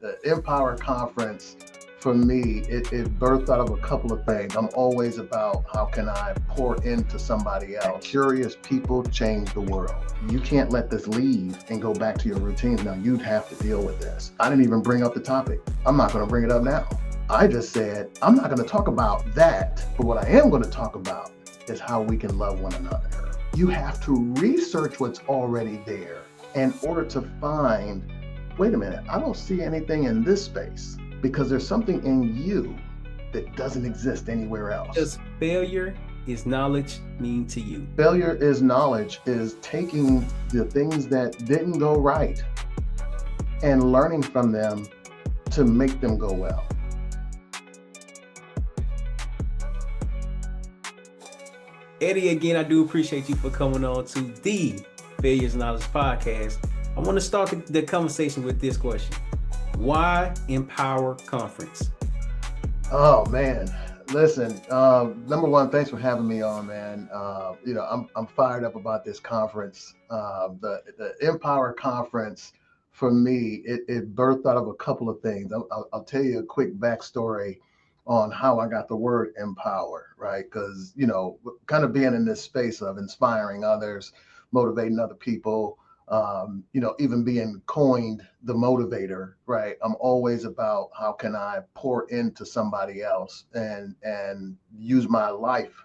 The Empower Conference, for me, it birthed out of a couple of things. I'm always about how can I pour into somebody else. Curious people change the world. You can't let this leave and go back to your routines. Now you'd have to deal with this. I didn't even bring up the topic. I'm not going to bring it up now. I just said, I'm not going to talk about that, but what I am going to talk about is how we can love one another. You have to research what's already there in order to find, wait a minute, I don't see anything in this space because there's something in you that doesn't exist anywhere else. Does failure is knowledge mean to you? Failure is knowledge, is taking the things that didn't go right and learning from them to make them go well. Eddie, again, I do appreciate you for coming on to the Failures Knowledge Podcast. I want to start the conversation with this question. Why Empower Conference? Oh, man. Listen, number one, thanks for having me on, man. I'm fired up about this conference. The Empower Conference, for me, it birthed out of a couple of things. I'll tell you a quick backstory on how I got the word empower, right? Because, kind of being in this space of inspiring others, motivating other people, even being coined the motivator, right? I'm always about how can I pour into somebody else and use my life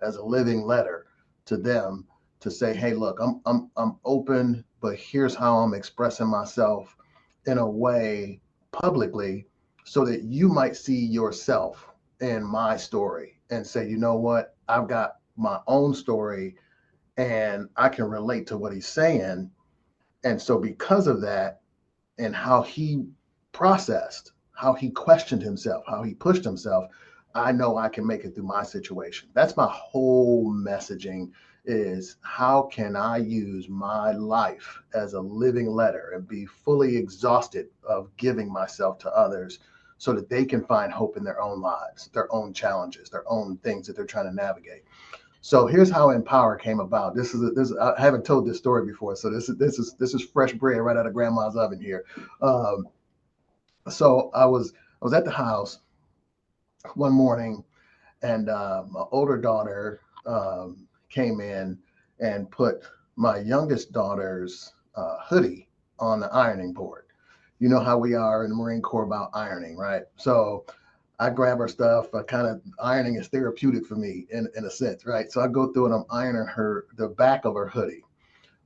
as a living letter to them to say, hey, look, I'm open, but here's how I'm expressing myself in a way publicly so that you might see yourself in my story and say, you know what, I've got my own story and I can relate to what he's saying. And so because of that and how he processed, how he questioned himself, how he pushed himself, I know I can make it through my situation. That's my whole messaging, is how can I use my life as a living letter and be fully exhausted of giving myself to others so that they can find hope in their own lives, their own challenges, their own things that they're trying to navigate. So here's how Empower came about. I haven't told this story before, so this is fresh bread right out of grandma's oven here. Um, so I was at the house one morning, and my older daughter came in and put my youngest daughter's hoodie on the ironing board. You know how we are in the Marine Corps about ironing, right? So I grab her stuff. Kind of ironing is therapeutic for me in a sense, right? So I go through and I'm ironing the back of her hoodie.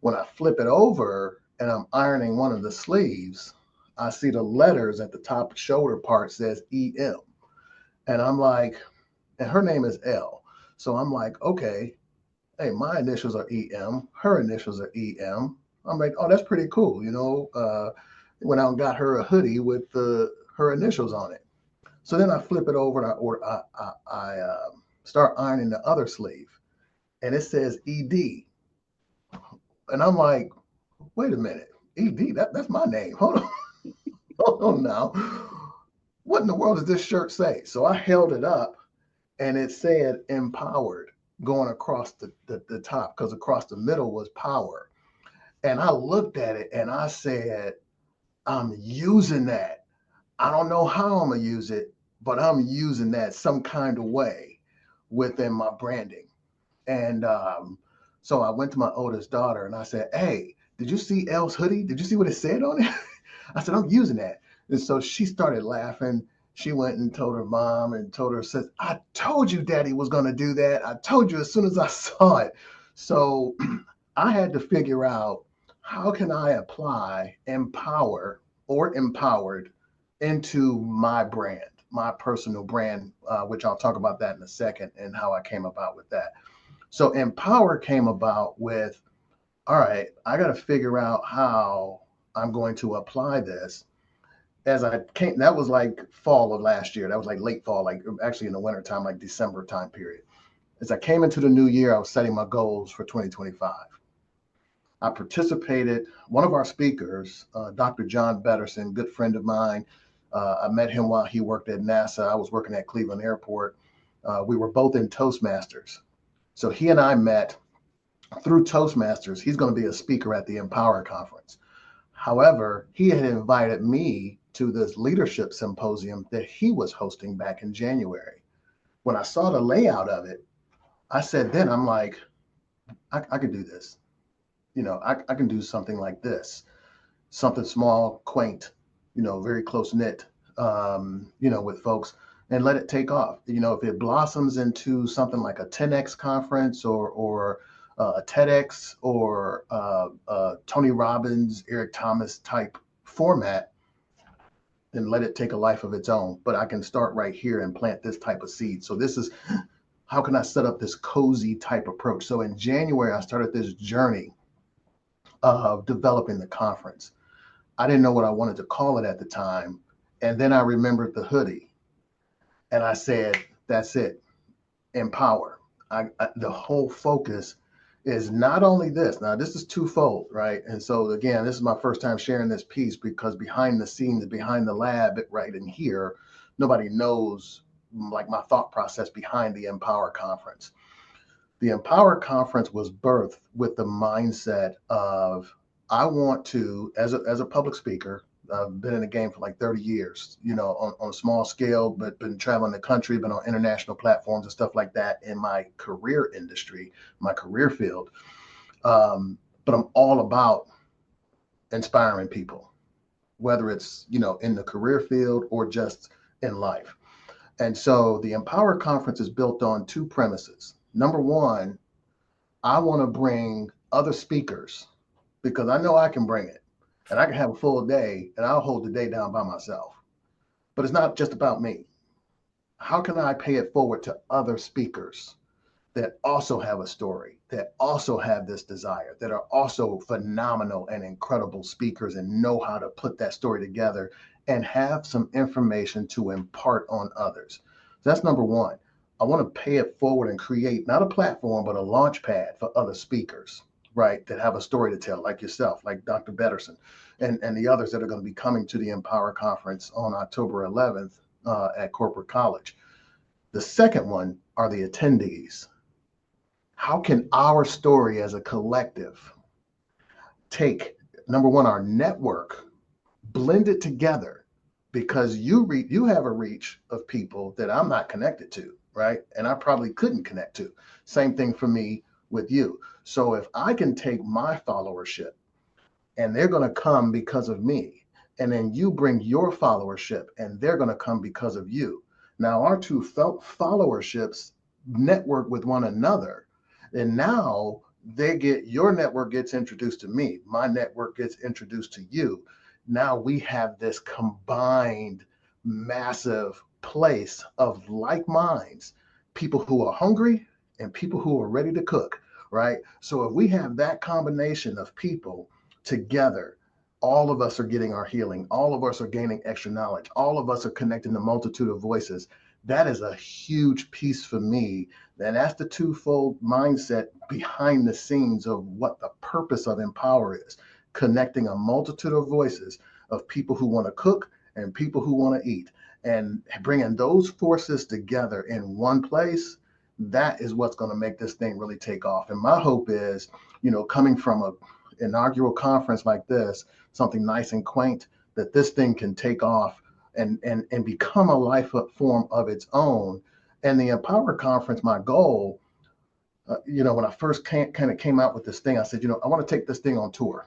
When I flip it over and I'm ironing one of the sleeves, I see the letters at the top shoulder part says EM. And I'm like, and her name is L. So I'm like, okay, hey, my initials are EM, her initials are EM. I'm like, oh, that's pretty cool. Went out and got her a hoodie with her initials on it. So then I flip it over and I start ironing the other sleeve, and it says ED, and I'm like, wait a minute, ED, that's my name. Hold on, hold on now. What in the world does this shirt say? So I held it up, and it said empowered going across the top because across the middle was power. And I looked at it and I said, I'm using that. I don't know how I'm gonna use it, but I'm using that some kind of way within my branding. And so I went to my oldest daughter and I said, hey, did you see Elle's hoodie? Did you see what it said on it? I said, I'm using that. And so she started laughing. She went and told her mom and told her, says, I told you daddy was going to do that. I told you as soon as I saw it. So I had to figure out, how can I apply empower or empowered into my brand, my personal brand, which I'll talk about that in a second and how I came about with that. So empower came about with, all right, I got to figure out how I'm going to apply this. As I came, that was like fall of last year. That was like late fall, like actually in the winter time, like December time period. As I came into the new year, I was setting my goals for 2025. I participated, one of our speakers, Dr. John Betterson, good friend of mine. I met him while he worked at NASA. I was working at Cleveland Airport. We were both in Toastmasters. So he and I met through Toastmasters. He's going to be a speaker at the Empower Conference. However, he had invited me to this leadership symposium that he was hosting back in January. When I saw the layout of it, I said, then I'm like, I could do this. I can do something like this, something small, quaint, very close knit, with folks, and let it take off. If it blossoms into something like a 10X conference or a TEDx or Tony Robbins, Eric Thomas type format, then let it take a life of its own. But I can start right here and plant this type of seed. So this is how can I set up this cozy type approach? So in January, I started this journey of developing the conference. I didn't know what I wanted to call it at the time. And then I remembered the hoodie and I said, that's it, empower. The whole focus is not only this. Now, this is twofold, right? And so, again, this is my first time sharing this piece because behind the scenes, behind the lab, right in here, nobody knows like my thought process behind the Empower Conference. The Empower Conference was birthed with the mindset of I want to, as a public speaker, I've been in the game for like 30 years, on a small scale, but been traveling the country, been on international platforms and stuff like that in my career industry, my career field. But I'm all about inspiring people, whether it's, in the career field or just in life. And so the Empower Conference is built on two premises. Number one, I want to bring other speakers because I know I can bring it and I can have a full day and I'll hold the day down by myself. But it's not just about me. How can I pay it forward to other speakers that also have a story, that also have this desire, that are also phenomenal and incredible speakers and know how to put that story together and have some information to impart on others? So that's number one. I want to pay it forward and create not a platform, but a launch pad for other speakers, right, that have a story to tell, like yourself, like Dr. Betterson, and the others that are going to be coming to the Empower Conference on October 11th at Corporate College. The second one are the attendees. How can our story as a collective take, number one, our network, blend it together, because you have a reach of people that I'm not connected to, right? And I probably couldn't connect to. Same thing for me with you. So if I can take my followership and they're going to come because of me, and then you bring your followership and they're going to come because of you. Now our two followerships network with one another. And now your network gets introduced to me. My network gets introduced to you. Now we have this combined massive place of like minds, people who are hungry and people who are ready to cook, right? So if we have that combination of people together, all of us are getting our healing. All of us are gaining extra knowledge. All of us are connecting the multitude of voices. That is a huge piece for me. And that's the twofold mindset behind the scenes of what the purpose of Empower is. Connecting a multitude of voices of people who want to cook and people who want to eat, and bringing those forces together in one place. That is what's going to make this thing really take off. And my hope is, coming from a inaugural conference like this, something nice and quaint, that this thing can take off and become a life form of its own. And the Empower Conference, my goal, when I first kind of came out with this thing, I said, I want to take this thing on tour.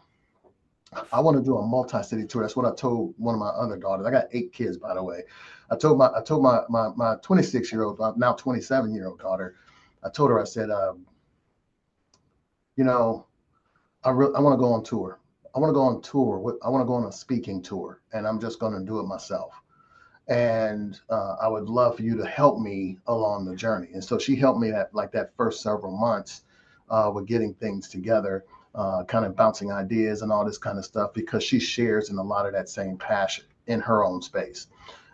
I want to do a multi-city tour. That's what I told one of my other daughters. I got 8 kids, by the way. I told my 26-year-old, now 27-year-old daughter, I told her, I said, I want to go on tour. I want to go on tour. I want to go on a speaking tour, and I'm just going to do it myself. And I would love for you to help me along the journey. And so she helped me that first several months with getting things together, kind of bouncing ideas and all this kind of stuff, because she shares in a lot of that same passion in her own space.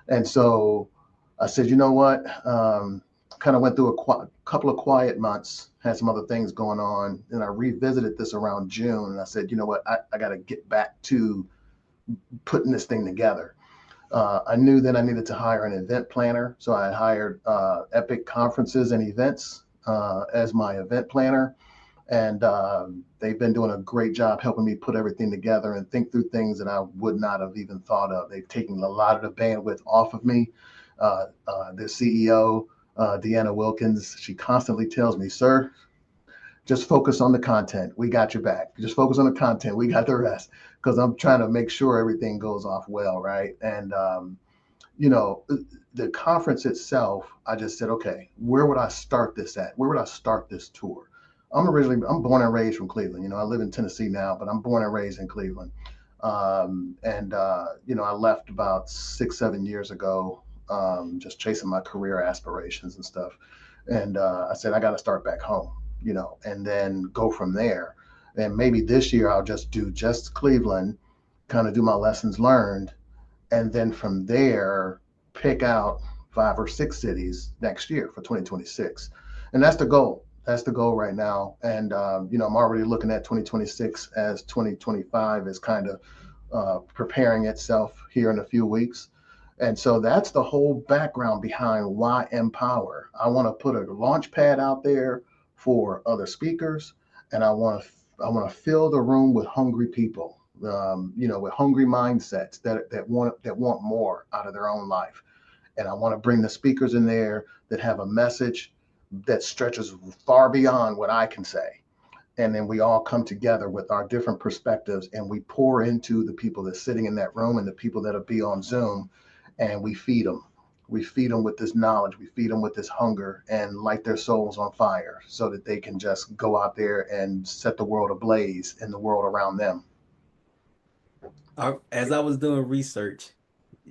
And so I said, you know what? Kind of went through a couple of quiet months, had some other things going on. And I revisited this around June. And I said, you know what? I got to get back to putting this thing together. I knew that I needed to hire an event planner. So I hired Epic Conferences and Events as my event planner. And they've been doing a great job helping me put everything together and think through things that I would not have even thought of. They've taken a lot of the bandwidth off of me. The CEO, Deanna Wilkins, she constantly tells me, "Sir, just focus on the content. We got your back. Just focus on the content. We got the rest." Because I'm trying to make sure everything goes off well, right? And you know, the conference itself, I just said, okay, where would I start this at? Where would I start this tour? I'm born and raised from Cleveland. You know, I live in Tennessee now, but I'm born and raised in Cleveland. You know, I left about 6, 7 years ago, just chasing my career aspirations and stuff. And I said, I got to start back home, you know, and then go from there. And maybe this year I'll just do just Cleveland, kind of do my lessons learned, and then from there pick out 5 or 6 cities next year for 2026. And that's the goal. That's the goal right now. And you know, I'm already looking at 2026 as 2025 is kind of preparing itself here in a few weeks. And so that's the whole background behind why Empower. I want to put a launch pad out there for other speakers, and I want to fill the room with hungry people, you know, with hungry mindsets that want more out of their own life. And I want to bring the speakers in there that have a message that stretches far beyond what I can say. And then we all come together with our different perspectives and we pour into the people that's sitting in that room and the people that'll be on Zoom, and we feed them. We feed them with this knowledge. We feed them with this hunger and light their souls on fire so that they can just go out there and set the world ablaze in the world around them. As I was doing research,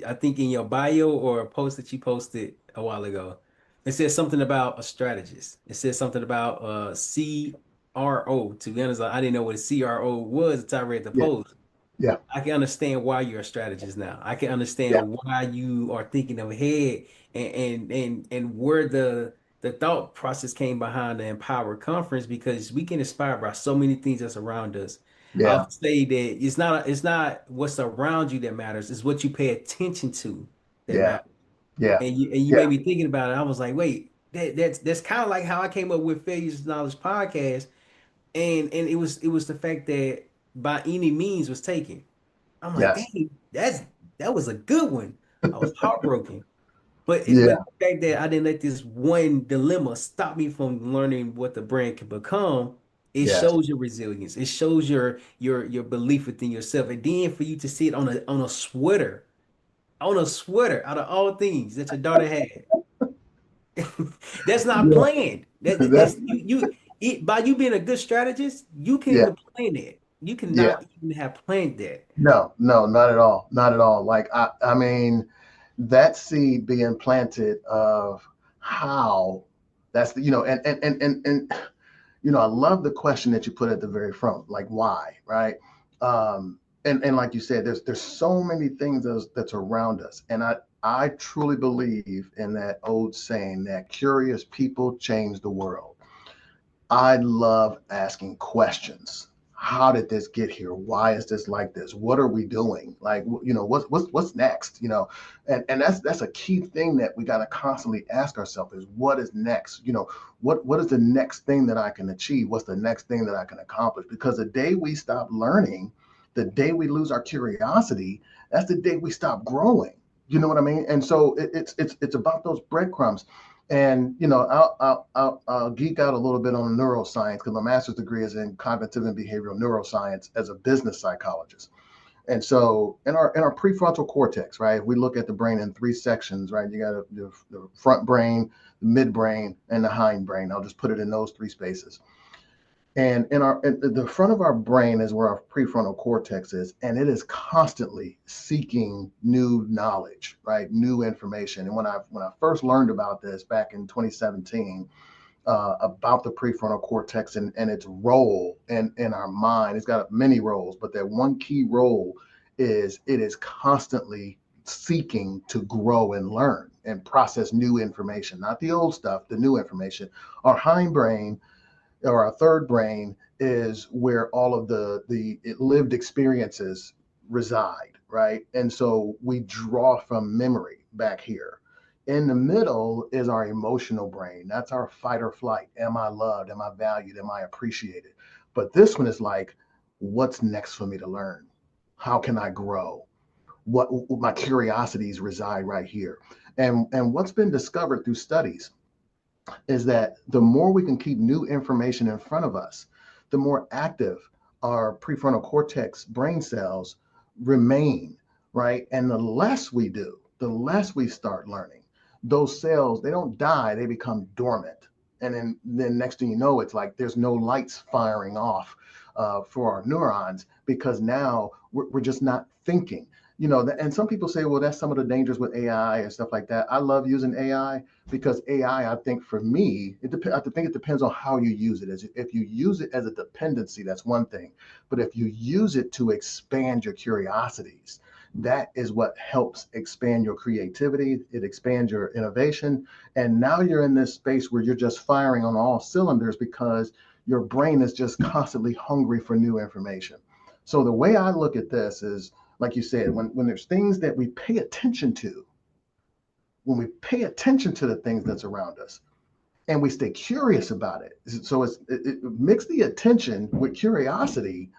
I think in your bio or a post that you posted a while ago, it says something about a strategist. It says something about CRO. To be honest, I didn't know what a CRO was until I read the Yeah, post. yeah, I can understand why you're a strategist now. I can yeah, understand why you are thinking ahead and where the thought process came behind the Empower Conference because we get inspired by so many things that's around us. yeah, I'll say that it's not what's around you that matters, it's what you pay attention to that yeah, matters. yeah, And you yeah, made me thinking about it. I was like, wait, that's kind of like how I came up with Failures Knowledge podcast. And it was the fact that by any means was taken. I'm like, yes, dang, that was a good one. I was heartbroken. But yeah, the fact that I didn't let this one dilemma stop me from learning what the brand can become, it yes, shows your resilience. It shows your belief within yourself. And then for you to see it on a sweater out of all things that your daughter had. That's not yeah. planned. That's That's by you being a good strategist, you can't yeah, even plan that. You yeah. cannot even have planned that. No, no, not at all. Not at all. Like I mean, that seed being planted of how that's the, you know, and you know, I love the question that you put at the very front, like why, right? And like you said, there's so many things that's around us, and I truly believe in that old saying that curious people change the world. I love asking questions. How did this get here? Why is this like this? What are we doing? Like, you know, what's next? You know, and that's a key thing that we got to constantly ask ourselves is what is next? You know, what is the next thing that I can achieve? What's the next thing that I can accomplish? Because the day we stop learning, the day we lose our curiosity, that's the day we stop growing. You know what I mean? And so it's about those breadcrumbs. And you know, I'll geek out a little bit on neuroscience because my master's degree is in cognitive and behavioral neuroscience as a business psychologist. And so, in our prefrontal cortex, right? We look at the brain in three sections, right? You got the front brain, the midbrain, and the hind brain. I'll just put it in those three spaces. And in the front of our brain is where our prefrontal cortex is, and it is constantly seeking new knowledge, right? New information. And when I first learned about this back in 2017, about the prefrontal cortex and its role in our mind, it's got many roles, but that one key role is it is constantly seeking to grow and learn and process new information, not the old stuff, the new information. Our hindbrain or our third brain is where all of the lived experiences reside, right? And so we draw from memory back here. In the middle is our emotional brain. That's our fight or flight. Am I loved? Am I valued? Am I appreciated? But this one is like, what's next for me to learn? How can I grow? What my curiosities reside right here. And what's been discovered through studies is that the more we can keep new information in front of us, the more active our prefrontal cortex brain cells remain, right? And the less we do, the less we start learning. Those cells, they don't die, they become dormant. And then next thing you know, it's like there's no lights firing off for our neurons because now we're just not thinking. And some people say, well, that's some of the dangers with AI and stuff like that. I love using AI because AI, I think for me, I think it depends on how you use it. If you use it as a dependency, that's one thing. But if you use it to expand your curiosities, that is what helps expand your creativity. It expands your innovation. And now you're in this space where you're just firing on all cylinders because your brain is just constantly hungry for new information. So the way I look at this is, like you said, when there's things that we pay attention to, when we pay attention to the things that's around us and we stay curious about it. So it mix the attention with curiosity.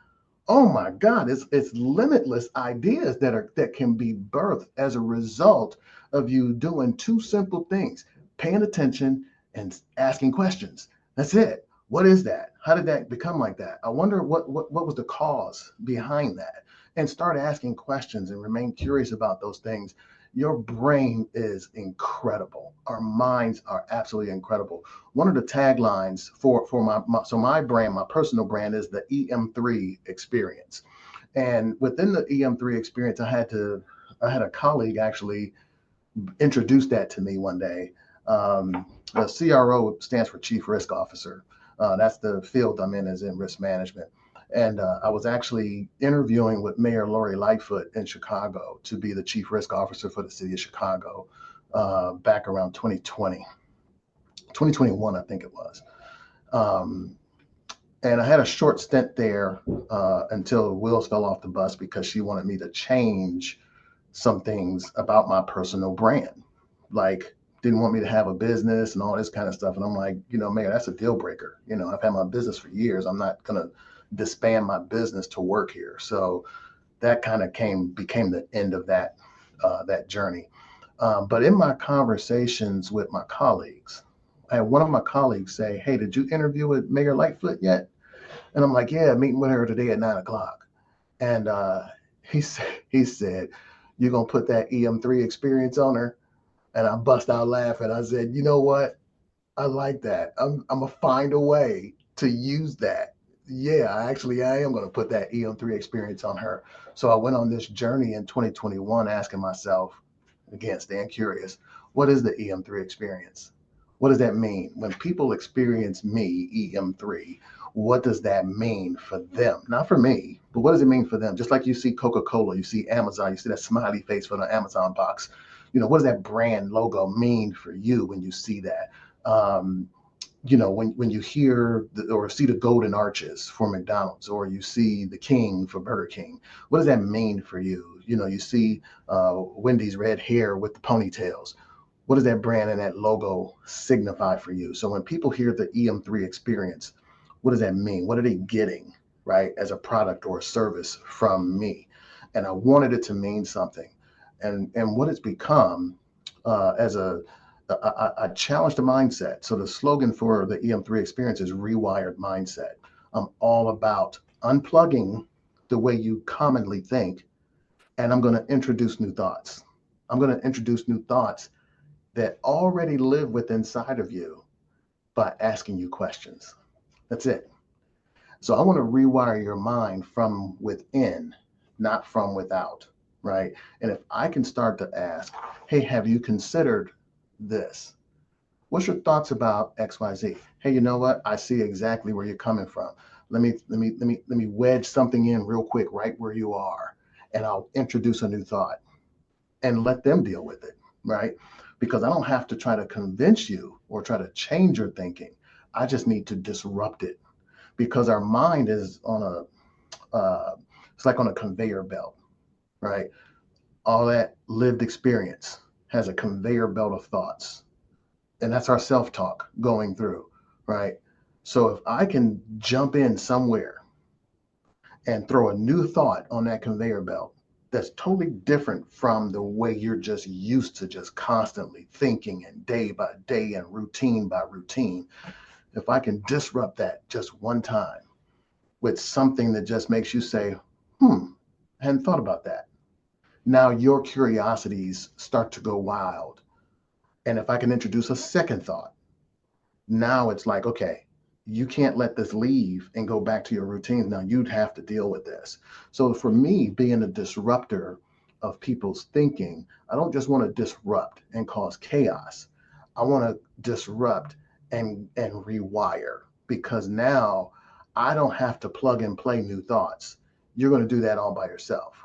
Oh my God, it's limitless ideas that can be birthed as a result of you doing two simple things: paying attention and asking questions. That's it. What is that? How did that become like that? I wonder what was the cause behind that. And start asking questions and remain curious about those things. Your brain is incredible. Our minds are absolutely incredible. One of the taglines for my brand, my personal brand, is the EM3 experience. And within the EM3 experience, I had a colleague actually introduce that to me one day. The CRO stands for Chief Risk Officer. That's the field I'm in, is in risk management. And I was actually interviewing with Mayor Lori Lightfoot in Chicago to be the Chief Risk Officer for the city of Chicago back around 2020, 2021, I think it was. Um, and I had a short stint there until the wheels fell off the bus because she wanted me to change some things about my personal brand. Like, didn't want me to have a business and all this kind of stuff. And I'm like, Mayor, that's a deal breaker. I've had my business for years. I'm not going to disband my business to work here. So that kind of became the end of that journey. But in my conversations with my colleagues, I had one of my colleagues say, "Hey, did you interview with Mayor Lightfoot yet?" And I'm like, "Yeah, meeting with her today at 9 o'clock." And he said, "You're gonna put that EM3 experience on her?" And I bust out laughing. I said, "You know what? I like that. I'm gonna find a way to use that. Yeah, I am gonna put that EM3 experience on her." So I went on this journey in 2021, asking myself, again, staying curious, what is the EM3 experience? What does that mean? When people experience me, EM3, what does that mean for them? Not for me, but what does it mean for them? Just like you see Coca-Cola, you see Amazon, you see that smiley face for the Amazon box. What does that brand logo mean for you when you see that? When you hear or see the golden arches for McDonald's, or you see the king for Burger King, what does that mean for you? You see Wendy's red hair with the ponytails. What does that brand and that logo signify for you? So when people hear the EM3 experience, what does that mean? What are they getting, right, as a product or a service from me? And I wanted it to mean something. And what it's become as I challenged the mindset. So the slogan for the EM3 experience is rewired mindset. I'm all about unplugging the way you commonly think, and I'm going to introduce new thoughts. I'm going to introduce new thoughts that already live within inside of you by asking you questions. That's it. So I want to rewire your mind from within, not from without, right? And if I can start to ask, hey, have you considered this? What's your thoughts about XYZ? Hey, you know what? I see exactly where you're coming from. Let me wedge something in real quick right where you are, and I'll introduce a new thought and let them deal with it, right? Because I don't have to try to convince you or try to change your thinking. I just need to disrupt it, because our mind is on it's like on a conveyor belt, right? All that lived experience has a conveyor belt of thoughts, and that's our self-talk going through, right? So if I can jump in somewhere and throw a new thought on that conveyor belt that's totally different from the way you're just used to just constantly thinking and day by day and routine by routine, if I can disrupt that just one time with something that just makes you say, I hadn't thought about that. Now your curiosities start to go wild. And if I can introduce a second thought, now it's like, okay, you can't let this leave and go back to your routines. Now you'd have to deal with this. So for me, being a disruptor of people's thinking, I don't just want to disrupt and cause chaos. I want to disrupt and rewire, because now I don't have to plug and play new thoughts. You're going to do that all by yourself.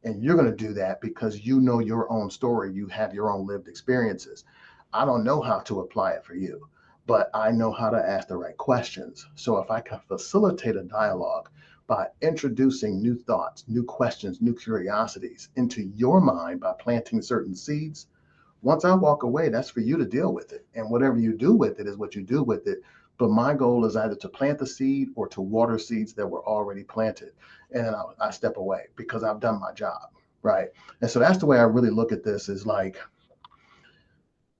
And you're going to do that because you know your own story. You have your own lived experiences. I don't know how to apply it for you, but I know how to ask the right questions. So if I can facilitate a dialogue by introducing new thoughts, new questions, new curiosities into your mind by planting certain seeds, once I walk away, that's for you to deal with it. And whatever you do with it is what you do with it. But my goal is either to plant the seed or to water seeds that were already planted. And then I step away because I've done my job. Right. And so that's the way I really look at this, is like,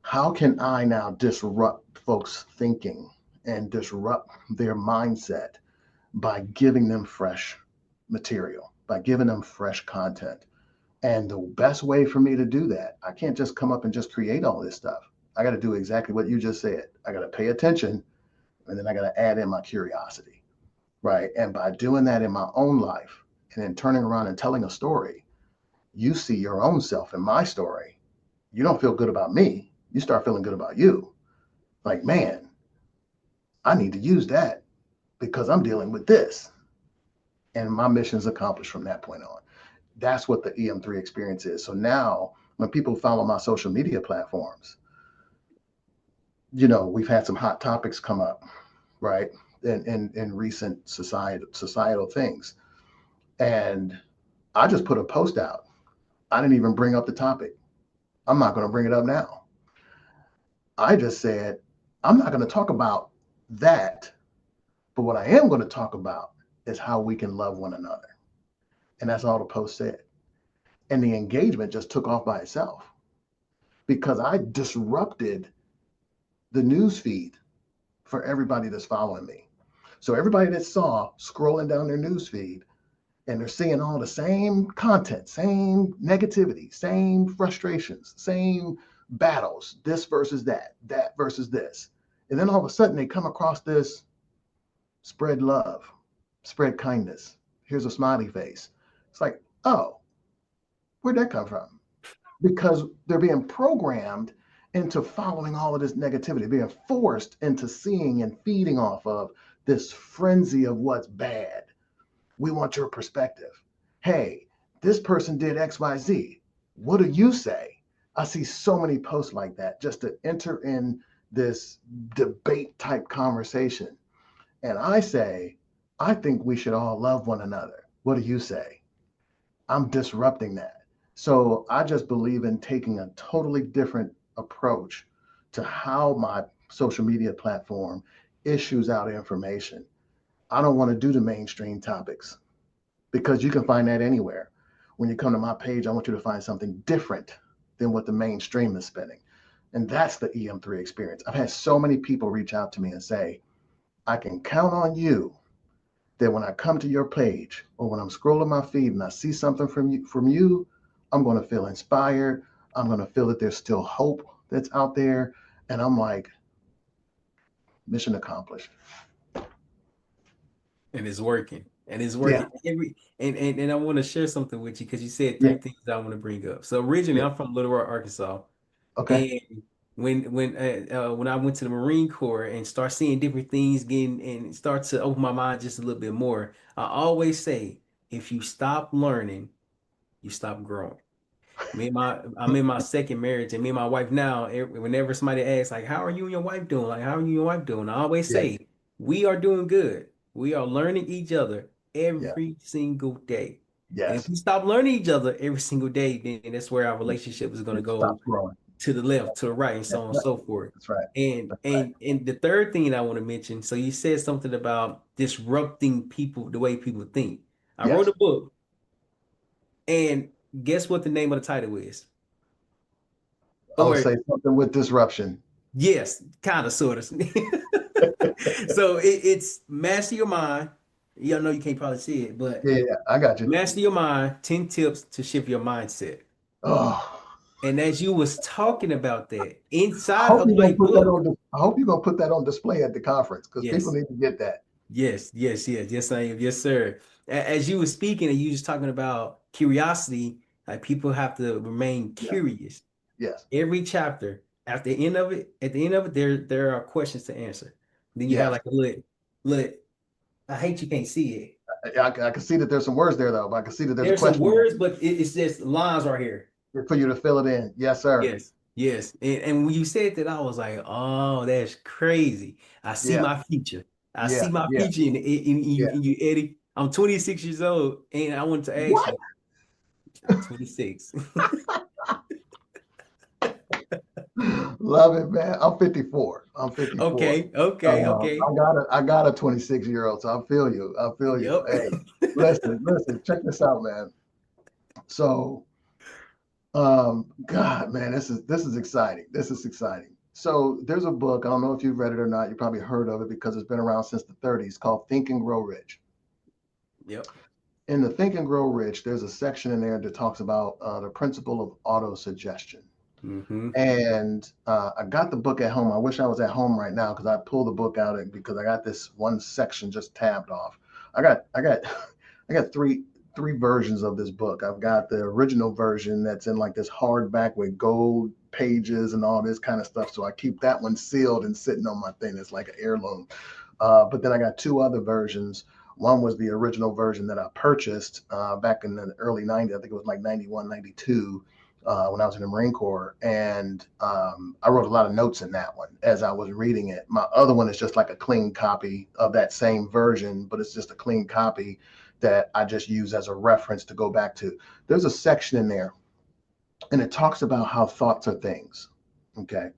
how can I now disrupt folks' thinking and disrupt their mindset by giving them fresh material, by giving them fresh content? And the best way for me to do that, I can't just come up and just create all this stuff. I got to do exactly what you just said. I got to pay attention, and then I got to add in my curiosity, right? And by doing that in my own life and then turning around and telling a story, you see your own self in my story. You don't feel good about me. You start feeling good about you. Like, man, I need to use that because I'm dealing with this. And my mission's accomplished from that point on. That's what the EM3 experience is. So now when people follow my social media platforms, we've had some hot topics come up, right? In recent societal things. And I just put a post out. I didn't even bring up the topic. I'm not going to bring it up now. I just said, I'm not going to talk about that. But what I am going to talk about is how we can love one another. And that's all the post said. And the engagement just took off by itself because I disrupted the news feed for everybody that's following me. So everybody that saw scrolling down their news feed and they're seeing all the same content, same negativity, same frustrations, same battles, this versus that, that versus this. And then all of a sudden they come across this: spread love, spread kindness. Here's a smiley face. It's like, oh, where'd that come from? Because they're being programmed into following all of this negativity, being forced into seeing and feeding off of this frenzy of what's bad. We want your perspective. Hey, this person did XYZ. What do you say? I see so many posts like that just to enter in this debate type conversation. And I say, I think we should all love one another. What do you say? I'm disrupting that. So I just believe in taking a totally different approach to how my social media platform issues out information. I don't want to do the mainstream topics because you can find that anywhere. When you come to my page, I want you to find something different than what the mainstream is spinning. And that's the EM3 experience. I've had so many people reach out to me and say, I can count on you that when I come to your page or when I'm scrolling my feed and I see something from you, I'm going to feel inspired. I'm going to feel that there's still hope that's out there. And I'm like, mission accomplished. And it's working. And it's Yeah. working. And I want to share something with you because you said Yeah. three things I want to bring up. So originally, Yeah. I'm from Little Rock, Arkansas, Okay. and when I went to the Marine Corps and start seeing different things, getting and start to open my mind just a little bit more, I always say, if you stop learning, you stop growing. I'm in my second marriage, and me and my wife now, whenever somebody asks, like, how are you and your wife doing? Like, how are you and your wife doing? I always Yeah. say, we are doing good. We are learning each other Yeah. every single day. And if Yes. we stop learning each other every single day, then that's where our relationship is going to It stops go growing. to the left, to the right, and so That's on and right. so forth. That's right. And That's right. and the third thing that I want to mention, so you said something about disrupting people, the way people think. I wrote Yes. a book, and guess what the name of the title is? I would Or say something with disruption. yes, kind of, sort of. So it's master your mind. You know you can't probably see it, but Yeah, I got you. master your mind, 10 tips to shift your mindset. Oh, And as you was talking about that I inside hope of you're my gonna put that book, on. I hope you're gonna put that on display at the conference because people yes, need to get that. yes, I am. Yes, sir. As you were speaking and you was talking about curiosity, like people have to remain Yes. curious. Yes. Every chapter, at the end of it, there are questions to answer. Then you have Yes. like a look. I hate you can't see it. I can see that there's some words there though, but I can see that there's a There's some question there words, but it's just lines right here. for you to fill it in. Yes, sir. Yes. And when you said that, I was like, oh, that's crazy. I see Yeah. my future. I Yeah. see my Yeah. future Yeah. in you, Eddie. I'm 26 years old, and I wanted to ask What? you, I'm 26. Love it, man. I'm 54. I'm 54. Okay. I got a 26-year-old, so I feel you. I feel you. Yep. Hey, listen. Check this out, man. So, God, man, this is exciting. This is exciting. So, there's a book. I don't know if you've read it or not. You probably heard of it because it's been around since the 30s called Think and Grow Rich. Yep. In the Think and Grow Rich, there's a section in there that talks about the principle of auto suggestion. Mm-hmm. And I got the book at home. I wish I was at home right now because I pulled the book out because I got this one section just tabbed off. I got I got three versions of this book. I've got the original version that's in like this hardback with gold pages and all this kind of stuff. So I keep that one sealed and sitting on my thing. It's like an heirloom. But then I got two other versions. One was the original version that I purchased back in the early 90s. I think it was like 91, 92 when I was in the Marine Corps. And I wrote a lot of notes in that one as I was reading it. My other one is just like a clean copy of that same version, but it's just a clean copy that I just use as a reference to go back to. There's a section in there, and it talks about how thoughts are things. Okay.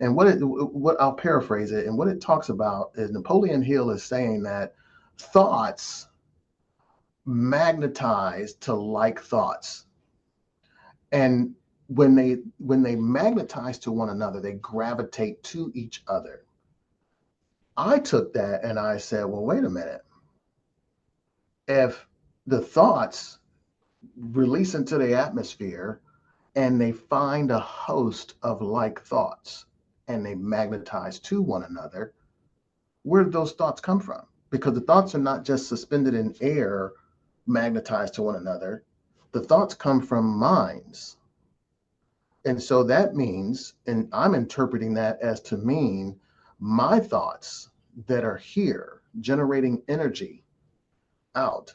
And what I'll paraphrase it, and what it talks about is Napoleon Hill is saying that thoughts magnetize to like thoughts. And when they magnetize to one another, they gravitate to each other. I took that and I said, well, wait a minute. If the thoughts release into the atmosphere and they find a host of like thoughts and they magnetize to one another, where did those thoughts come from? Because the thoughts are not just suspended in air, magnetized to one another. The thoughts come from minds. And so that means, and I'm interpreting that as to mean my thoughts that are here generating energy out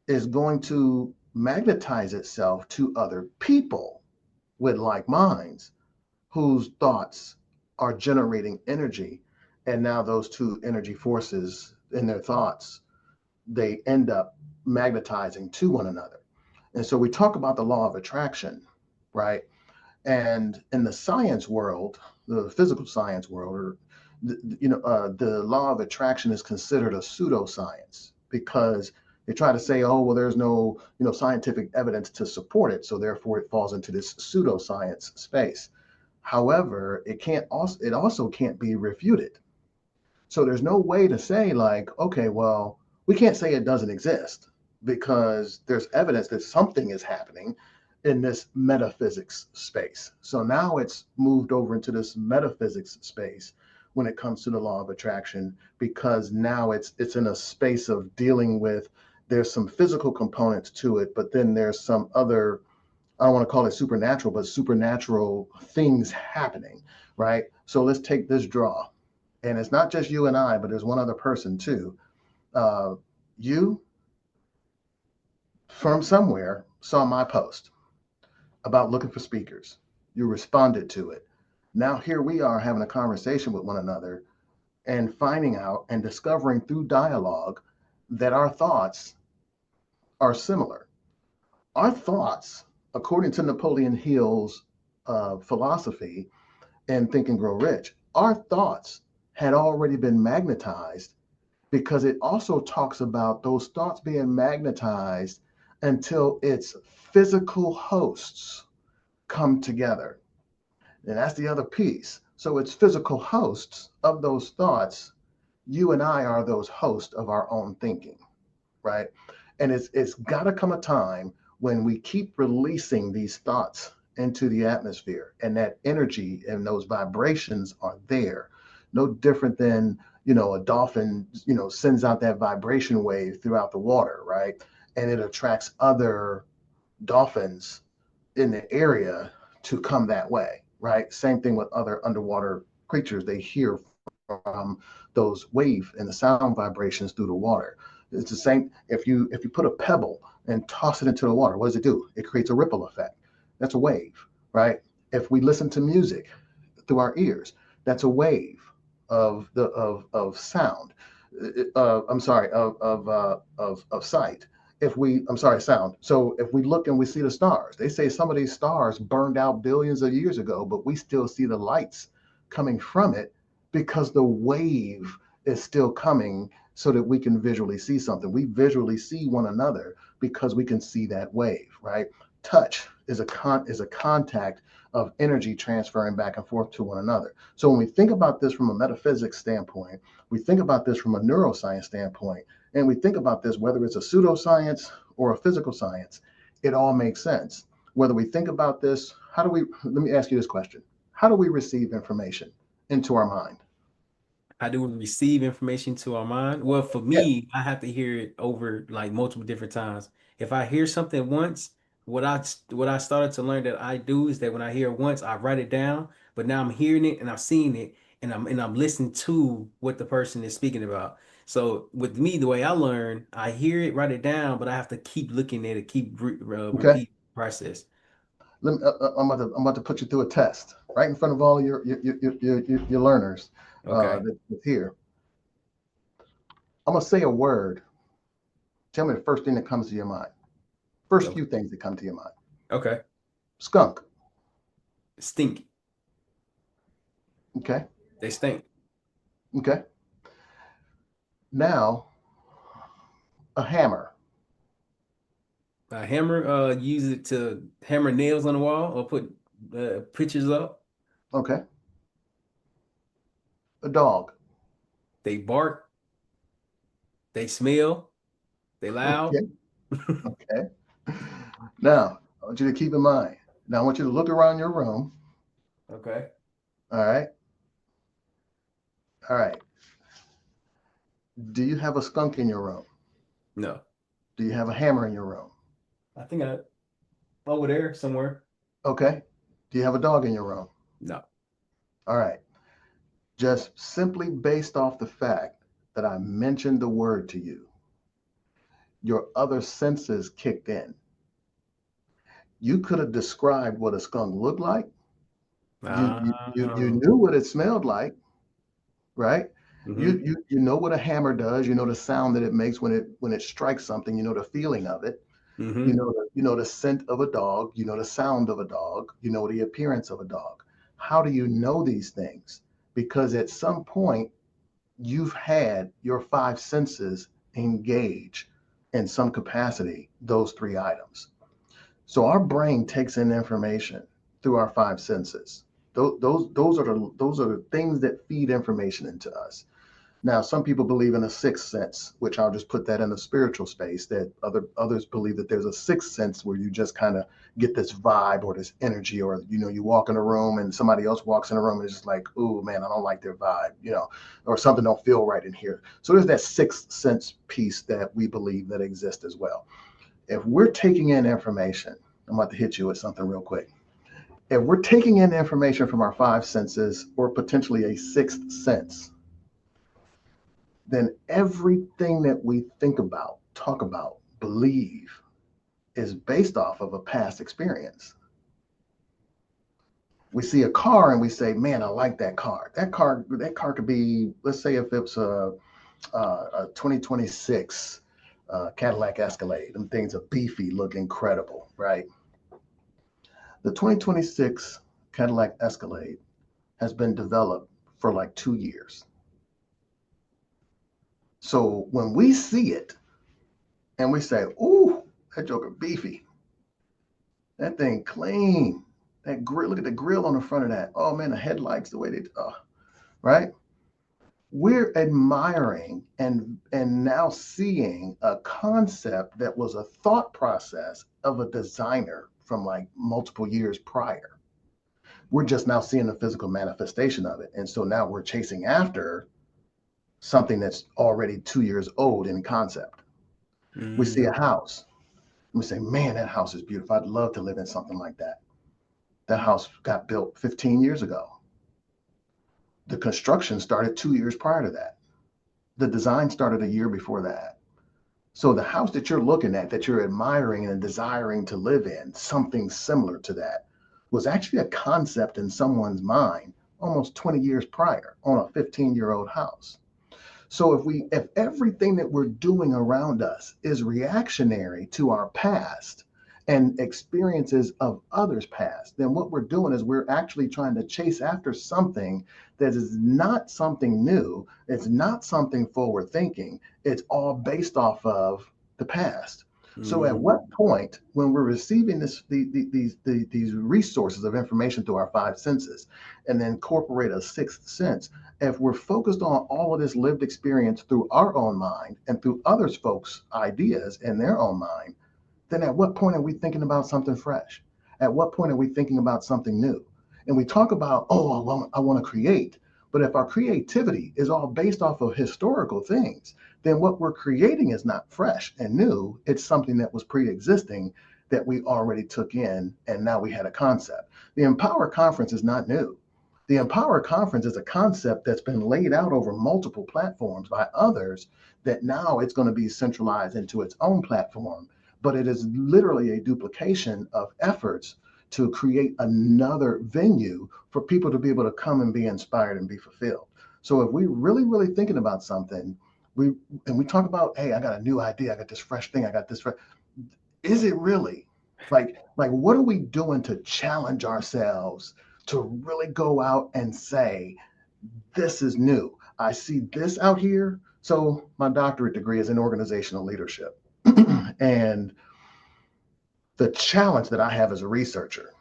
is going to magnetize itself to other people with like minds whose thoughts are generating energy. And now those two energy forces in their thoughts, they end up magnetizing to one another. And so we talk about the law of attraction, right? And in the science world, the physical science world, or the law of attraction is considered a pseudoscience because they try to say, oh, well, there's no scientific evidence to support it, so therefore it falls into this pseudoscience space. However, it also can't be refuted. So there's no way to say like, okay, well, we can't say it doesn't exist because there's evidence that something is happening in this metaphysics space. So now it's moved over into this metaphysics space when it comes to the law of attraction because now it's in a space of dealing with there's some physical components to it, but then there's some other, I don't want to call it supernatural, but supernatural things happening, right? So let's take this draw. And it's not just you and I, but there's one other person too. Uh, you from somewhere saw my post about looking for speakers. You responded to it. Now here we are having a conversation with one another and finding out and discovering through dialogue that our thoughts are similar. Our thoughts, according to Napoleon Hill's philosophy in Think and Grow Rich, our thoughts had already been magnetized, because it also talks about those thoughts being magnetized until its physical hosts come together. And that's the other piece. So it's physical hosts of those thoughts. You and I are those hosts of our own thinking, right? And it's got to come a time when we keep releasing these thoughts into the atmosphere, and that energy and those vibrations are there. No different than, a dolphin, sends out that vibration wave throughout the water, right? And it attracts other dolphins in the area to come that way, right? Same thing with other underwater creatures. They hear from those wave and the sound vibrations through the water. It's the same. If you put a pebble and toss it into the water, what does it do? It creates a ripple effect. That's a wave, right? If we listen to music through our ears, that's a wave of sound. I'm sorry, of sight. I'm sorry, sound. So if we look and we see the stars, they say some of these stars burned out billions of years ago, but we still see the lights coming from it because the wave is still coming, so that we can visually see something. We visually see one another because we can see that wave, right? Touch is a contact of energy transferring back and forth to one another. So when we think about this from a metaphysics standpoint, we think about this from a neuroscience standpoint, and we think about this whether it's a pseudoscience or a physical science, it all makes sense. Whether we think about this, let me ask you this question. How do we receive information into our mind? How do we receive information to our mind? Well, for Yeah. me, I have to hear it over like multiple different times. If I hear something once, what I started to learn that I do is that when I hear it once, I write it down. But now I'm hearing it and I'm seeing it and I'm listening to what the person is speaking about. So with me, the way I learn, I hear it, write it down, but I have to keep looking at it, keep Okay. repeat process. I'm about to put you through a test right in front of all your learners Okay. that's here. I'm gonna say a word. Tell me the first thing that comes to your mind. First Okay. few things that come to your mind. Okay. Skunk. Stink. Okay. They stink. Okay. Now, a hammer. A hammer, use it to hammer nails on the wall or put pictures up. Okay. A dog. They bark, they smell, they loud. Okay. Okay. Now, I want you to keep in mind. Now, I want you to look around your room. Okay. All right. All right. Do you have a skunk in your room? No. Do you have a hammer in your room? I think over there somewhere. Okay. Do you have a dog in your room? No. All right. Just simply based off the fact that I mentioned the word to you, your other senses kicked in. You could have described what a skunk looked like. You Oh. knew what it smelled like, right? You, Mm-hmm. you you know what a hammer does. You know the sound that it makes when it strikes something. You know the feeling of it. You Mm-hmm. know the scent of a dog. You know the sound of a dog. You know the appearance of a dog. How do you know these things? Because at some point you've had your five senses engage in some capacity those three items. So our brain takes in information through our five senses. Those are the things that feed information into us. Now, some people believe in a sixth sense, which I'll just put that in the spiritual space. That others believe that there's a sixth sense where you just kind of get this vibe or this energy, or you walk in a room and somebody else walks in a room and it's just like, ooh man, I don't like their vibe, or something don't feel right in here. So there's that sixth sense piece that we believe that exists as well. If we're taking in information, I'm about to hit you with something real quick. If we're taking in information from our five senses or potentially a sixth sense, then everything that we think about, talk about, believe is based off of a past experience. We see a car and we say, "Man, I like that car." That car could be, let's say, if it's a 2026 Cadillac Escalade. Them things are beefy, look incredible, right? The 2026 Cadillac Escalade has been developed for like 2 years. So when we see it and we say, ooh, that joker beefy, that thing clean, that grill, look at the grill on the front of that. Oh man, the headlights, the way they, right? We're admiring and now seeing a concept that was a thought process of a designer from like multiple years prior. We're just now seeing the physical manifestation of it. And so now we're chasing after something that's already 2 years old in concept. We see a house and we say, man, that house is beautiful. I'd love to live in something like that. That house got built 15 years ago. The construction started 2 years prior to that. The design started a year before that. So the house that you're looking at, that you're admiring and desiring to live in, something similar to that, was actually a concept in someone's mind almost 20 years prior on a 15-year-old house. So if everything that we're doing around us is reactionary to our past and experiences of others' past, then what we're doing is we're actually trying to chase after something that is not something new. It's not something forward thinking. It's all based off of the past. So at what point, when we're receiving these resources of information through our five senses, and then incorporate a sixth sense, if we're focused on all of this lived experience through our own mind and through others folks' ideas in their own mind, then at what point are we thinking about something fresh? At what point are we thinking about something new? And we talk about, oh, I want to create. But if our creativity is all based off of historical things, then what we're creating is not fresh and new. It's something that was pre-existing that we already took in, and now we had a concept. The Empower Conference is not new. The Empower Conference is a concept that's been laid out over multiple platforms by others that now it's going to be centralized into its own platform. But it is literally a duplication of efforts to create another venue for people to be able to come and be inspired and be fulfilled. So if we really thinking about something, we talk about, hey, I got a new idea, I got this fresh thing, I got this fresh. Is it really? Like what are we doing to challenge ourselves to really go out and say, this is new. I see this out here. So my doctorate degree is in organizational leadership. And the challenge that I have as a researcher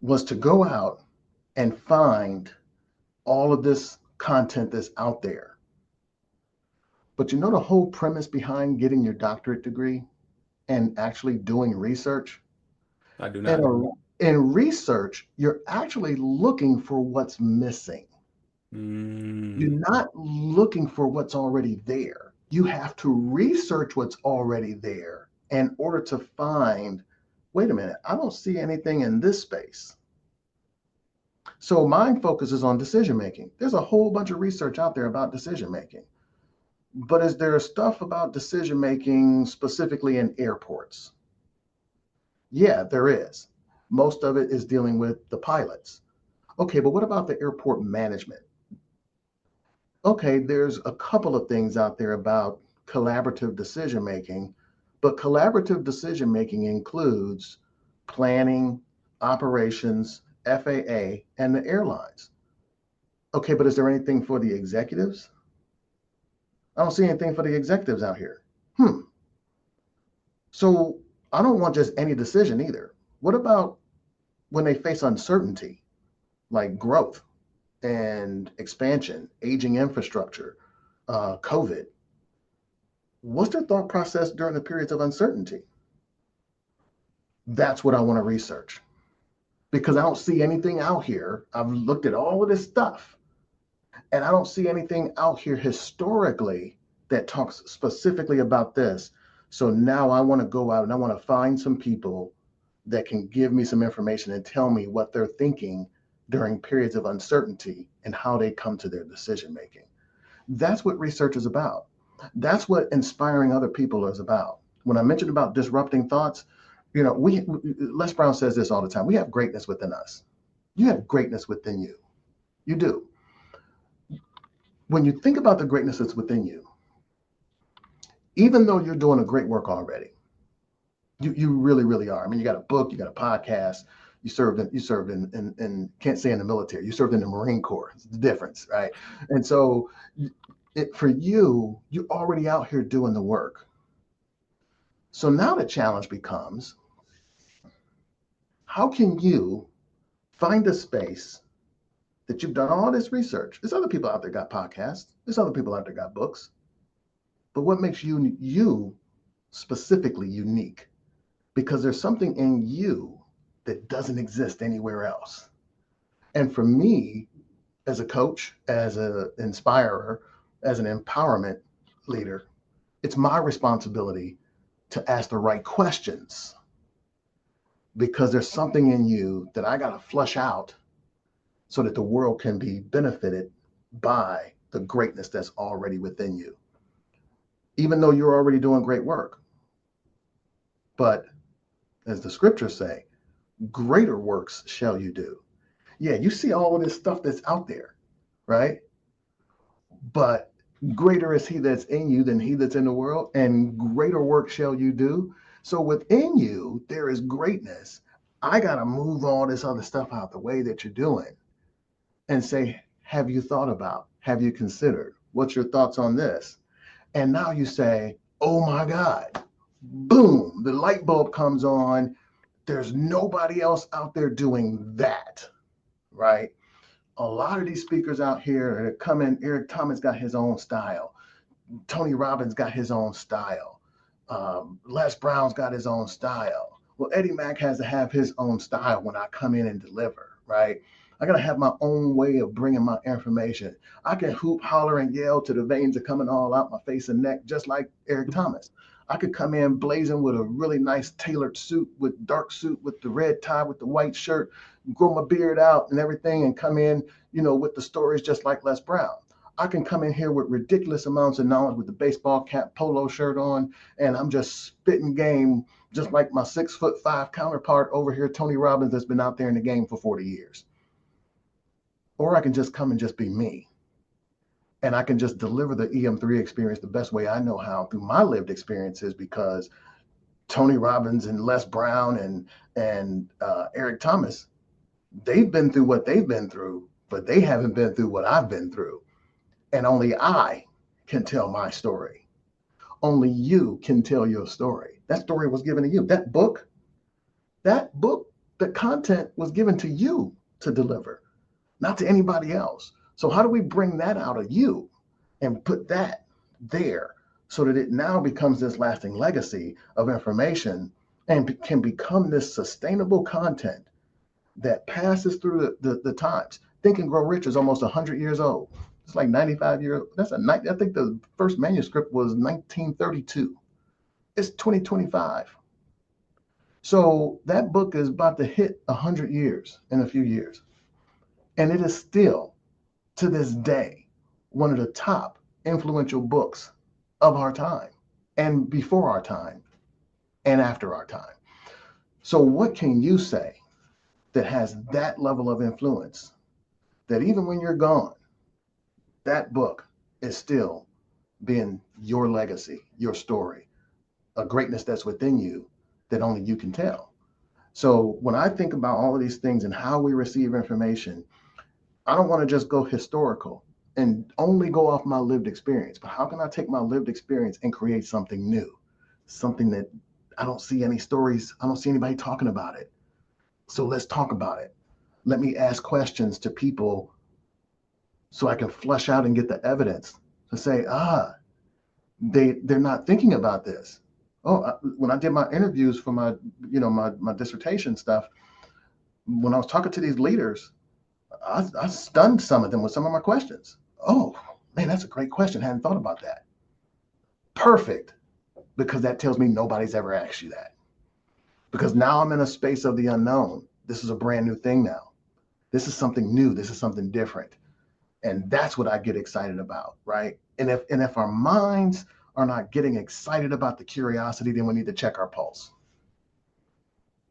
was to go out and find all of this content that's out there. But you know the whole premise behind getting your doctorate degree and actually doing research? I do not. In research, you're actually looking for what's missing. You're not looking for what's already there. You have to research what's already there in order to find, wait a minute, I don't see anything in this space. So mine focuses on decision making. There's a whole bunch of research out there about decision making. But is there stuff about decision making specifically in airports? Yeah, there is. Most of it is dealing with the pilots. Okay, but what about the airport management? Okay, there's a couple of things out there about collaborative decision making, but collaborative decision making includes planning, operations, FAA, and the airlines. Okay, but is there anything for the executives? I don't see anything for the executives out here. So I don't want just any decision either. What about when they face uncertainty, like growth and expansion, aging infrastructure, COVID? What's their thought process during the periods of uncertainty? That's what I want to research, because I don't see anything out here. I've looked at all of this stuff and I don't see anything out here historically that talks specifically about this. So now I want to go out and I want to find some people that can give me some information and tell me what they're thinking during periods of uncertainty and how they come to their decision making. That's what research is about. That's what inspiring other people is about. When I mentioned about disrupting thoughts, Les Brown says this all the time. We have greatness within us. You have greatness within you. You do. When you think about the greatness that's within you, even though you're doing a great work already, you really are. I mean, you got a book, you got a podcast, You served in can't say in the military. You served in the Marine Corps. It's the difference, right? And so, for you, you're already out here doing the work. So now the challenge becomes, how can you find a space that you've done all this research? There's other people out there got podcasts. There's other people out there got books. But what makes you specifically unique? Because there's something in you that doesn't exist anywhere else. And for me, as a coach, as an inspirer, as an empowerment leader, it's my responsibility to ask the right questions, because there's something in you that I got to flush out so that the world can be benefited by the greatness that's already within you. Even though you're already doing great work. But as the scriptures say, greater works shall you do. Yeah, you see all of this stuff that's out there, right? But greater is he that's in you than he that's in the world, and greater work shall you do. So within you, there is greatness. I got to move all this other stuff out the way that you're doing and say, have you thought about, have you considered? What's your thoughts on this? And now you say, oh my God, boom, the light bulb comes on. There's nobody else out there doing that, right? A lot of these speakers out here are coming. Eric Thomas got his own style. Tony Robbins got his own style. Les Brown's got his own style. Well, Eddie Mack has to have his own style when I come in and deliver, right? I got to have my own way of bringing my information. I can hoop, holler, and yell till the veins are coming all out my face and neck, just like Eric Thomas. I could come in blazing with a really nice tailored suit, with dark suit, with the red tie, with the white shirt, grow my beard out and everything, and come in, with the stories just like Les Brown. I can come in here with ridiculous amounts of knowledge with the baseball cap, polo shirt on, and I'm just spitting game, just like my 6'5" counterpart over here, Tony Robbins, that's been out there in the game for 40 years. Or I can just come and just be me. And I can just deliver the EM3 experience the best way I know how through my lived experiences, because Tony Robbins and Les Brown and Eric Thomas, they've been through what they've been through, but they haven't been through what I've been through. And only I can tell my story. Only you can tell your story. That story was given to you. That book, the content was given to you to deliver, not to anybody else. So how do we bring that out of you and put that there so that it now becomes this lasting legacy of information and can become this sustainable content that passes through the times? Think and Grow Rich is almost 100 years old. It's like 95 years. I think the first manuscript was 1932. It's 2025. So that book is about to hit 100 years in a few years. And it is still, to this day, one of the top influential books of our time, and before our time, and after our time. So what can you say that has that level of influence, that even when you're gone, that book is still being your legacy, your story, a greatness that's within you that only you can tell? So when I think about all of these things and how we receive information, I don't want to just go historical and only go off my lived experience, but how can I take my lived experience and create something new, something that I don't see any stories, I don't see anybody talking about it. So let's talk about it. Let me ask questions to people so I can flush out and get the evidence to say, they're not thinking about this. When I did my interviews for my dissertation stuff, when I was talking to these leaders, I stunned some of them with some of my questions. Oh, man, that's a great question. I hadn't thought about that. Perfect. Because that tells me nobody's ever asked you that. Because now I'm in a space of the unknown. This is a brand new thing now. This is something new. This is something different. And that's what I get excited about, right? And if our minds are not getting excited about the curiosity, then we need to check our pulse.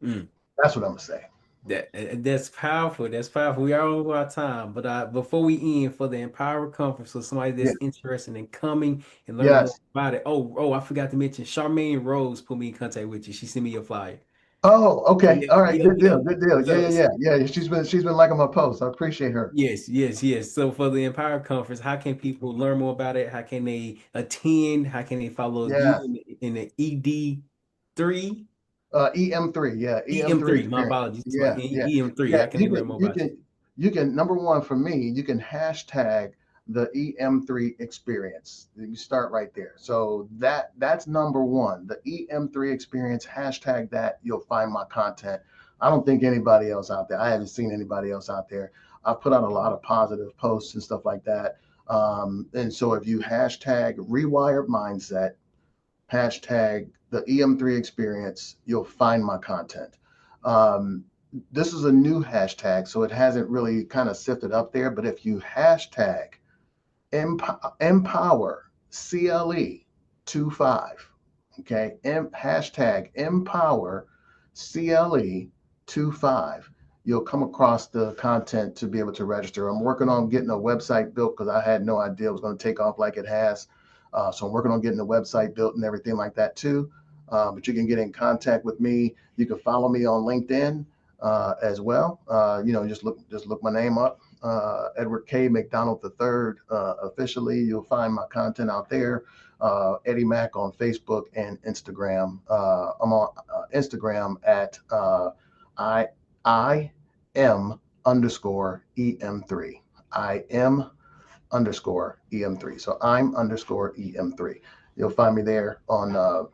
That's what I'm gonna say. That's powerful. That's powerful. We are over our time, but before we end, for the Empower Conference, for somebody that's interested in coming and learning more about it. Oh, I forgot to mention, Charmaine Rose put me in contact with you. She sent me your flyer. Oh, okay. Yeah, All right. yep, Good deal. yep. Good deal. Yeah, So, yeah, yeah. Yeah. She's been liking my posts. I appreciate her. yes, yes, yes. So for the Empower Conference, how can people learn more about it? How can they attend? How can they follow you Yes. in the ED3? EM3. Yeah. EM3 EM3, my experience. apologies. My Yeah. Yeah. EM3. Yeah. How can they learn more about you? You can, number one for me, you can hashtag the EM3 experience. You start right there. So that's number one. The EM3 experience, hashtag that, you'll find my content. I don't think anybody else out there. I haven't seen anybody else out there. I've put out a lot of positive posts and stuff like that. And so if you hashtag rewired mindset, hashtag the EM3 experience, you'll find my content. Um, this is a new hashtag, so it hasn't really kind of sifted up there. But if you hashtag empower CLE 25, okay, hashtag empower CLE 25, you'll come across the content to be able to register. I'm working on getting a website built because I had no idea it was going to take off like it has. So I'm working on getting the website built and everything like that too. But you can get in contact with me. You can follow me on LinkedIn as well. Just look my name up, Edward K. McDonald III. Officially, you'll find my content out there. Eddie Mack on Facebook and Instagram. I'm on Instagram at I am underscore EM3. I am underscore EM3. So I'm underscore EM3. You'll find me there on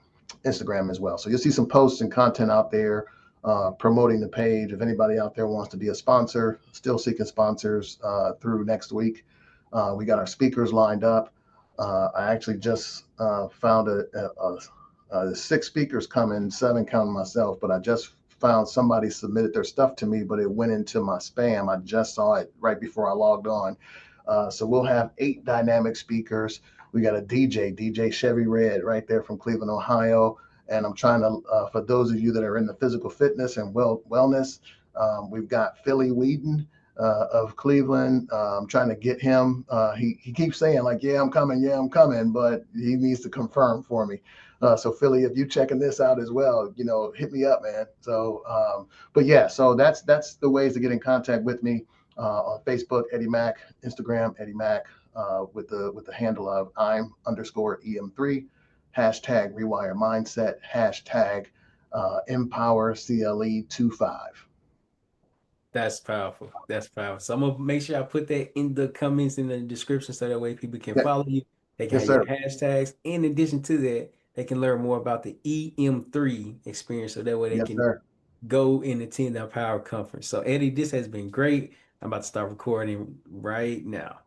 Instagram as well. So you'll see some posts and content out there promoting the page. If anybody out there wants to be a sponsor, still seeking sponsors through next week. We got our speakers lined up. I actually just found six speakers coming, seven counting myself, but I just found somebody submitted their stuff to me, but it went into my spam. I just saw it right before I logged on. So we'll have 8 dynamic speakers. We got a DJ Chevy Red, right there from Cleveland, Ohio. And I'm trying to, for those of you that are in the physical fitness and wellness, we've got Philly Wheaton of Cleveland. I'm trying to get him. He keeps saying like, yeah, I'm coming, but he needs to confirm for me. So Philly, if you checking this out as well, hit me up, man. So, but yeah, so that's the ways to get in contact with me. On Facebook, Eddie Mack, Instagram, Eddie Mack, with the handle of I'm underscore EM3, hashtag rewire mindset, hashtag empower CLE 25. That's powerful. That's powerful. So I'm gonna make sure I put that in the comments in the description so that way people can Yeah, follow you. They can yes, have your sir. hashtags. In addition to that, they can learn more about the EM3 experience so that way they Yes, can sir. go and attend our power conference. So Eddie, this has been great. I'm about to start recording right now.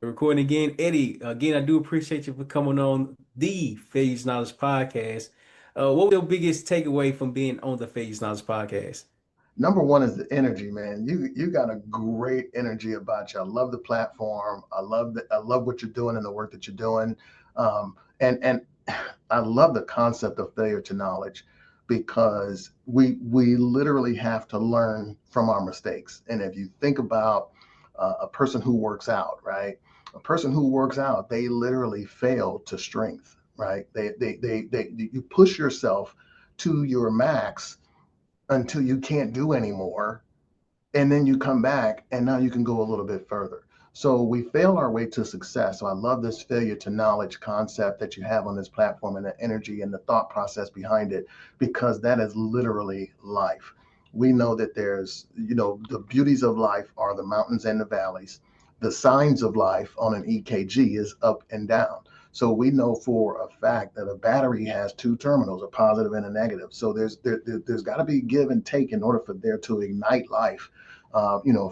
Recording again. Eddie, again, I do appreciate you for coming on the Failures Knowledge Podcast. What was your biggest takeaway from being on the Failures Knowledge Podcast? Number one is the energy, man. You got a great energy about you. I love the platform. I love what you're doing and the work that you're doing. And I love the concept of failure to knowledge because we literally have to learn from our mistakes. And if you think about a person who works out, right? A person who works out, they literally fail to strength, right? You push yourself to your max until you can't do anymore, and then you come back and now you can go a little bit further. So we fail our way to success. So I love this failure to knowledge concept that you have on this platform and the energy and the thought process behind it, because that is literally life. We know that the beauties of life are the mountains and the valleys. The signs of life on an EKG is up and down. So we know for a fact that a battery has two terminals, a positive and a negative. So there's got to be give and take in order for there to ignite life,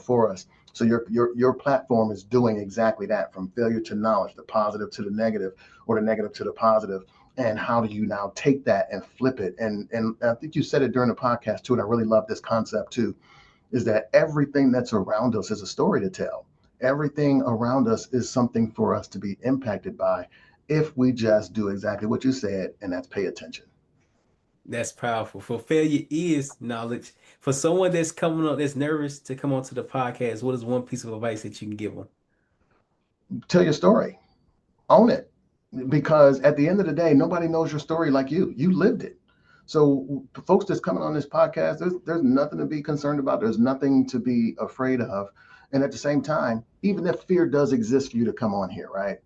for us. So your platform is doing exactly that, from failure to knowledge, the positive to the negative, or the negative to the positive. And how do you now take that and flip it? And I think you said it during the podcast too, and I really love this concept too, is that everything that's around us is a story to tell. Everything around us is something for us to be impacted by if we just do exactly what you said, and that's pay attention. That's powerful. For failure is knowledge. For someone that's coming up, that's nervous to come onto the podcast, what is one piece of advice that you can give them? Tell your story, own it. because at the end of the day, nobody knows your story like you. You lived it. So folks that's coming on this podcast, there's nothing to be concerned about. There's nothing to be afraid of. And at the same time, even if fear does exist for you to come on here, right?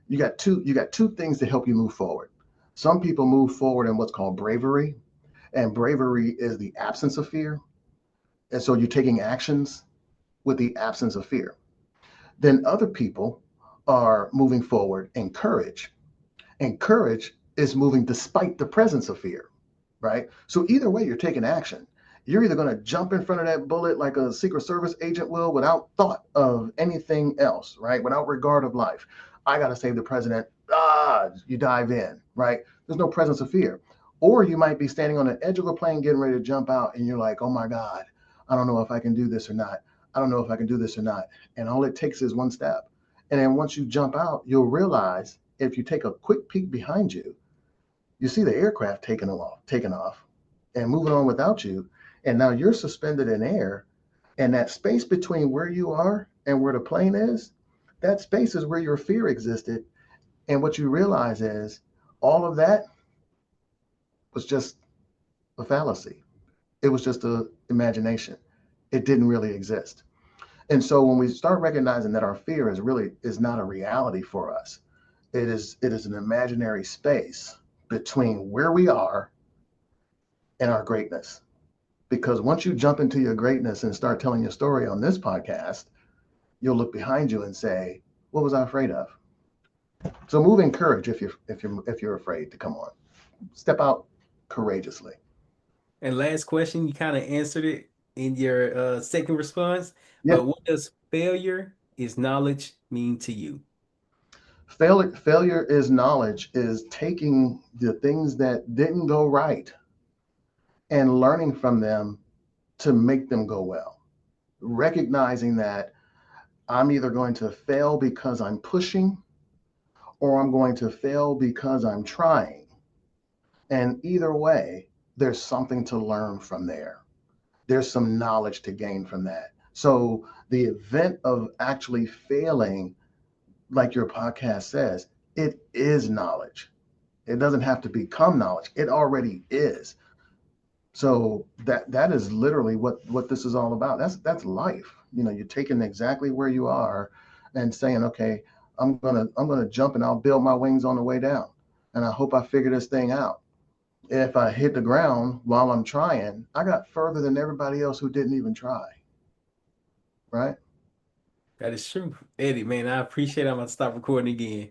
You got two things to help you move forward. Some people move forward in what's called bravery, and bravery is the absence of fear. And so you're taking actions with the absence of fear. Then other people are moving forward in courage, and courage is moving despite the presence of fear, right? So either way, you're taking action. You're either going to jump in front of that bullet like a Secret Service agent will without thought of anything else, right? Without regard of life. I got to save the president. You dive in, right? There's no presence of fear. Or you might be standing on the edge of a plane getting ready to jump out and you're like, oh my God, I don't know if I can do this or not. I don't know if I can do this or not. And all it takes is one step. And then once you jump out, you'll realize if you take a quick peek behind you, you see the aircraft taking off and moving on without you. And now you're suspended in air. And that space between where you are and where the plane is, that space is where your fear existed. And what you realize is all of that was just a fallacy. It was just an imagination. It didn't really exist. And so when we start recognizing that our fear is not a reality for us, it is an imaginary space between where we are and our greatness. Because once you jump into your greatness and start telling your story on this podcast, you'll look behind you and say, "What was I afraid of?" So move in courage if you're afraid to come on. Step out courageously. And last question, you kind of answered it in your second response, Yeah. but what does failure is knowledge mean to you? Failure is knowledge, is taking the things that didn't go right and learning from them to make them go well. Recognizing that I'm either going to fail because I'm pushing or I'm going to fail because I'm trying. And either way, there's something to learn from there. There's some knowledge to gain from that. So the event of actually failing, like your podcast says, it is knowledge. It doesn't have to become knowledge. It already is. So that is literally what this is all about. That's life. You're taking exactly where you are and saying, okay, I'm gonna jump and I'll build my wings on the way down. And I hope I figure this thing out. If I hit the ground while I'm trying, I got further than everybody else who didn't even try. Right? That is true. Eddie, man, I appreciate it. I'm going to stop recording again.